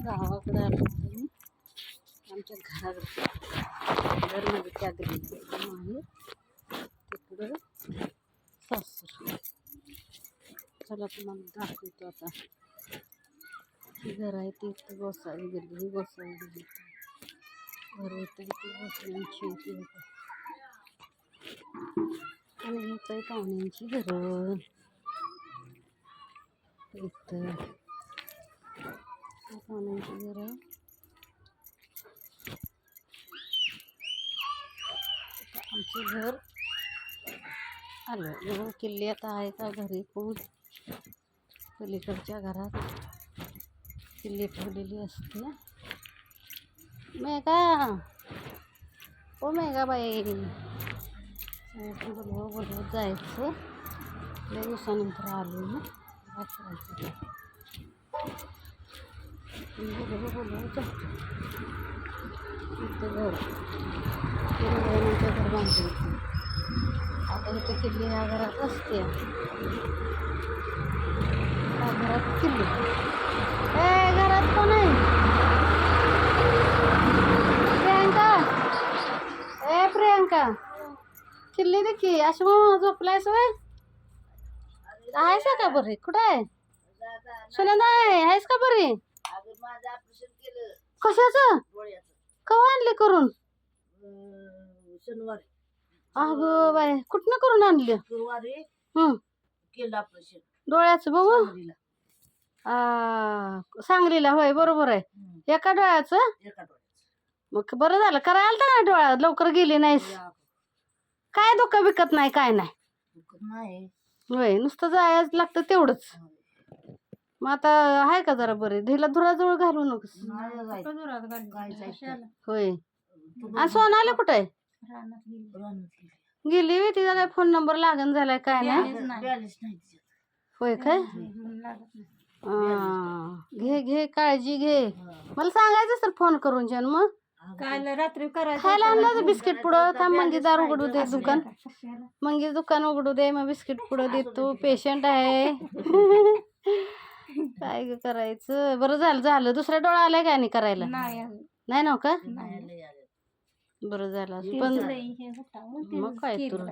गावाकडे आलो मी आमच्या घराकडे त्या घरी आहे तिकडं सासर. चला तुम्हाला दाखवतो आता. घर आहे ते इथं गोसावी गेली गोसावी गेली घर येतं इथे गोसाव्यांची होती आणि इथं पाहुण्यांची घरं इथं पाहुण्यांची घर आहे. आमचे घर आलं किल्ली आता आहे का घरी कोण पलीकडच्या घरात किल्ली ठेवलेली असते. मेघा ओ मेघा बाई बोलवत जायचं. लय दिवसानंतर आलो ना काय करायचं बोलवत जातो. इथं घर घर बांधलं आता इथं किल्ली ह्या घरात असते. ह्या घरात किल्ली घरात कोण आहे? प्रियांका प्रियांका किल्ली दे की अशी मग झोपलायस वय आहेस का बरी? कुठं आहे सुनंदा आहेस का बरी? कशाचं कवा आणले करून? शनिवारी. अगं बाय कुठनं करून आणली? गुरुवारी केलं ऑपरेशन डोळ्याचं बघू. सांगलीला. सांगलीला होय बरोबर आहे. एका डोळ्याचं एका डोळ्याचं. मग बरं झालं करायला आलता ना डोळ्यात लवकर गेली नाहीस. काय दुखा बिकत नाही काय नाही दुखत नाही होय नुसतं जायचं लागतं तेवढंच. मग आता आहे का जरा बरे? ढिला धुराजवळ घालू नकोस होय. आणि सोनाला कुठं आहे? गेली होय तिचा काय फोन नंबर लागण झालाय काय नाही होय काय? घे घे काळजी घे. मला सांगायचं सर फोन करून छान. मग काल रात्री करायचं खायला आणलं बिस्किट पुढं थांब मंगी दार उघडू दे दुकान मंगी दुकान उघडू दे मग बिस्किट पुढं देतो. पेशंट आहे काय करायचं. बरं झालं झालं दुसरा डोळा आलाय काय नाही करायला? नाही ना का? बरं झालं पण मग काय तुला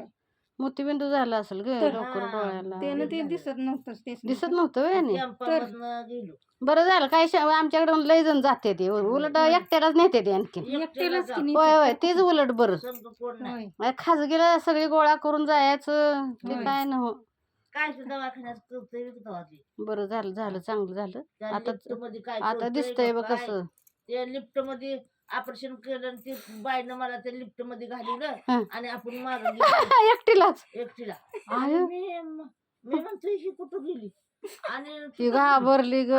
मोतीबिंदू झाला असेल ग लवकर डोळ्याला. दिसत नव्हतं व्हय. बरं झालं काय आमच्याकडे लय जण जाते ते उलट एकट्यालाच नेते ते आणखी. होय होय तेच उलट बरं. खाजगीला सगळी गोळा करून जायचं ते काय न हो. बरं झालं झालं चांगलं झालं. आता दिसतंय बघ कसं. लिफ्ट मध्ये ऑपरेशन केलं ती बाईनं मला त्या लिफ्ट मध्ये घालवलं आणि आपण मारून एकटीलाच एकटीला. मी म्हणतो ही कुठं गेली आणि ती घाबरली ग.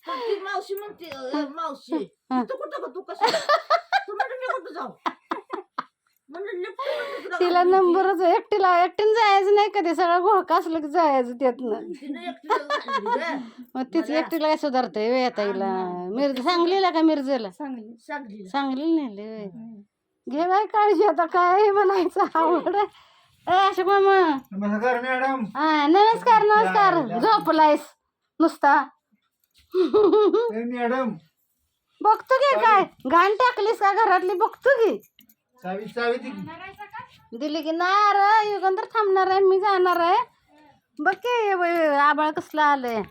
ती मावशी म्हणते मावशी तू कुठं तू कसं तू म्हणून मी कुठं जाऊ तिला नंबरच एकटीला एकटीने जायचं नाही कधी सगळं घोळका असलं की जायचं त्यातनं. मग तीच एकटीला काय सुधारतंय वे आता हिला. सांगलीला का मिरजेला? सांगली नेले. घे बाय काळजी आता काय म्हणायचं आवड अशा मामा. नमस्कार मॅडम. हा नमस्कार नमस्कार. झोपलायस नुसता मॅडम? बघतो की काय घाण टाकलीस का घरातली? बघतो की दिली की नाही रे युगंधर थांबणार आहे मी जाणार आहे. बघ की आबाळ कसलं आलंय.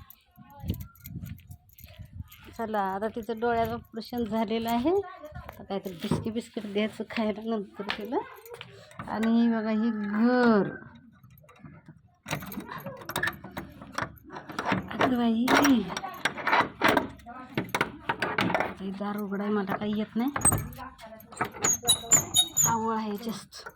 चला आता तिचं डोळ्याचं ऑपरेशन झालेलं आहे. आता काहीतरी बिस्किट द्यायचं खायला नंतर तिला. आणि बघा ही घर बाई दार उघडाय मला काही येत नाही. आवड आहे जास्त.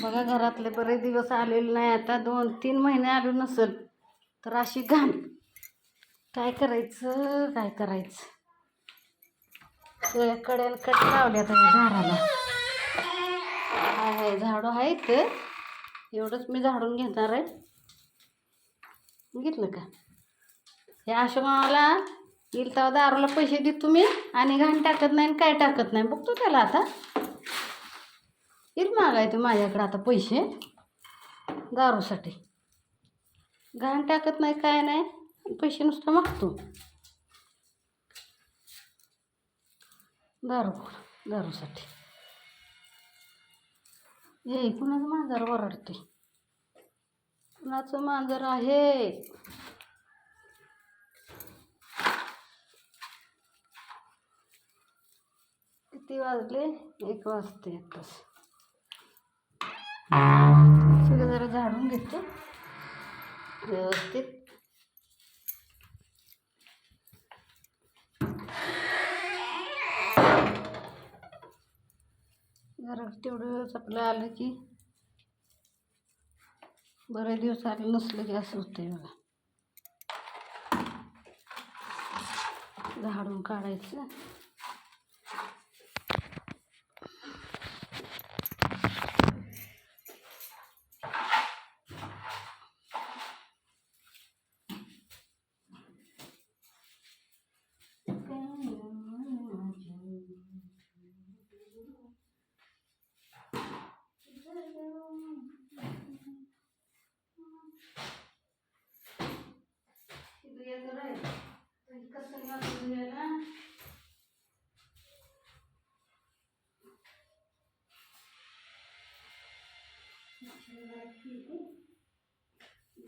बघा घरातले बरेच दिवस आलेले नाही. आता 2-3 महिने आलो नसेल तर अशी घाण काय करायचं काय करायचं. सगळ्या कड्यान कट लावल्यात झाडाला. आहे झाडं आहेत एवढंच मी झाडून घेणार आहे. घेतलं का? हे आश्रमाला येईल तेव्हा दारूला पैसे देतो मी आणि घाण टाकत नाही काय टाकत नाही. बघतो त्याला आता येईल मागाय तू माझ्याकडे आता पैसे. दारूसाठी घाण टाकत नाही काय नाही, पैसे नुसतं मागतो. दारूसाठी हे कुणाचं मांजर ओरडते, कुणाचं मांजर आहे. किती वाजले? 1 वाजते आताच. सगळं जरा झाडून घेतो व्यवस्थित. जरा तेवढं आपलं आलं की बरेच दिवस आलं नसलं की असं होतंय बघा. झाडून काढायचं.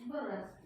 बरं असते.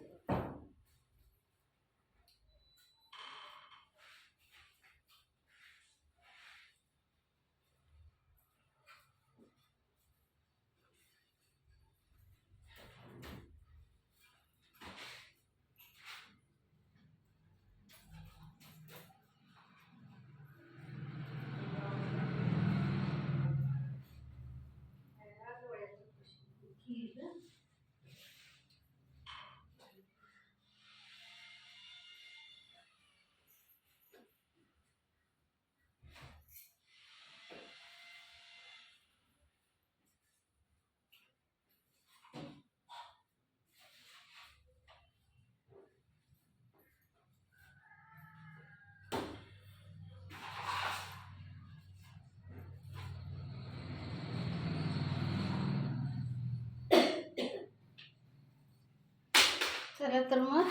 चला तर मग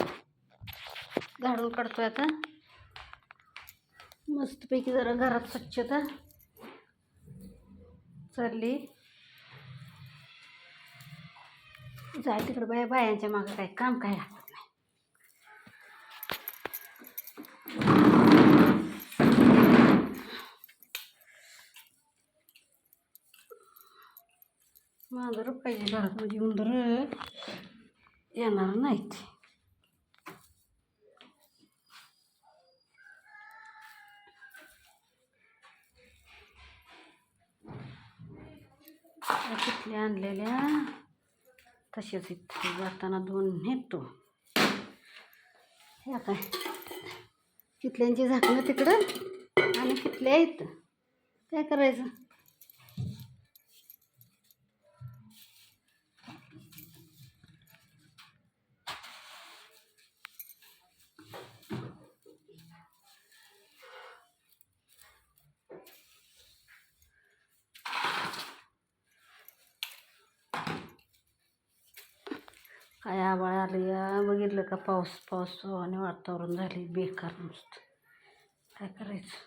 झाडून काढतोय आता मस्तपैकी. जरा घरात स्वच्छता चालली. जाय तिकडे बायांच्या मागं काय काम काय राहत नाही. मांजर पाहिजे घरात म्हणजे उंदर येणार नाहीत. किटल्या आणलेल्या तसेच इथे जाताना 2 नेतो. ह्या काय किटल्यांची झाकणं तिकडं आणि किटल्या इथं. काय करायचं? काय आभाळ आलं या, बघितलं का? पाऊस आणि वातावरण झाले बेकार नुसतं. काय करायचं?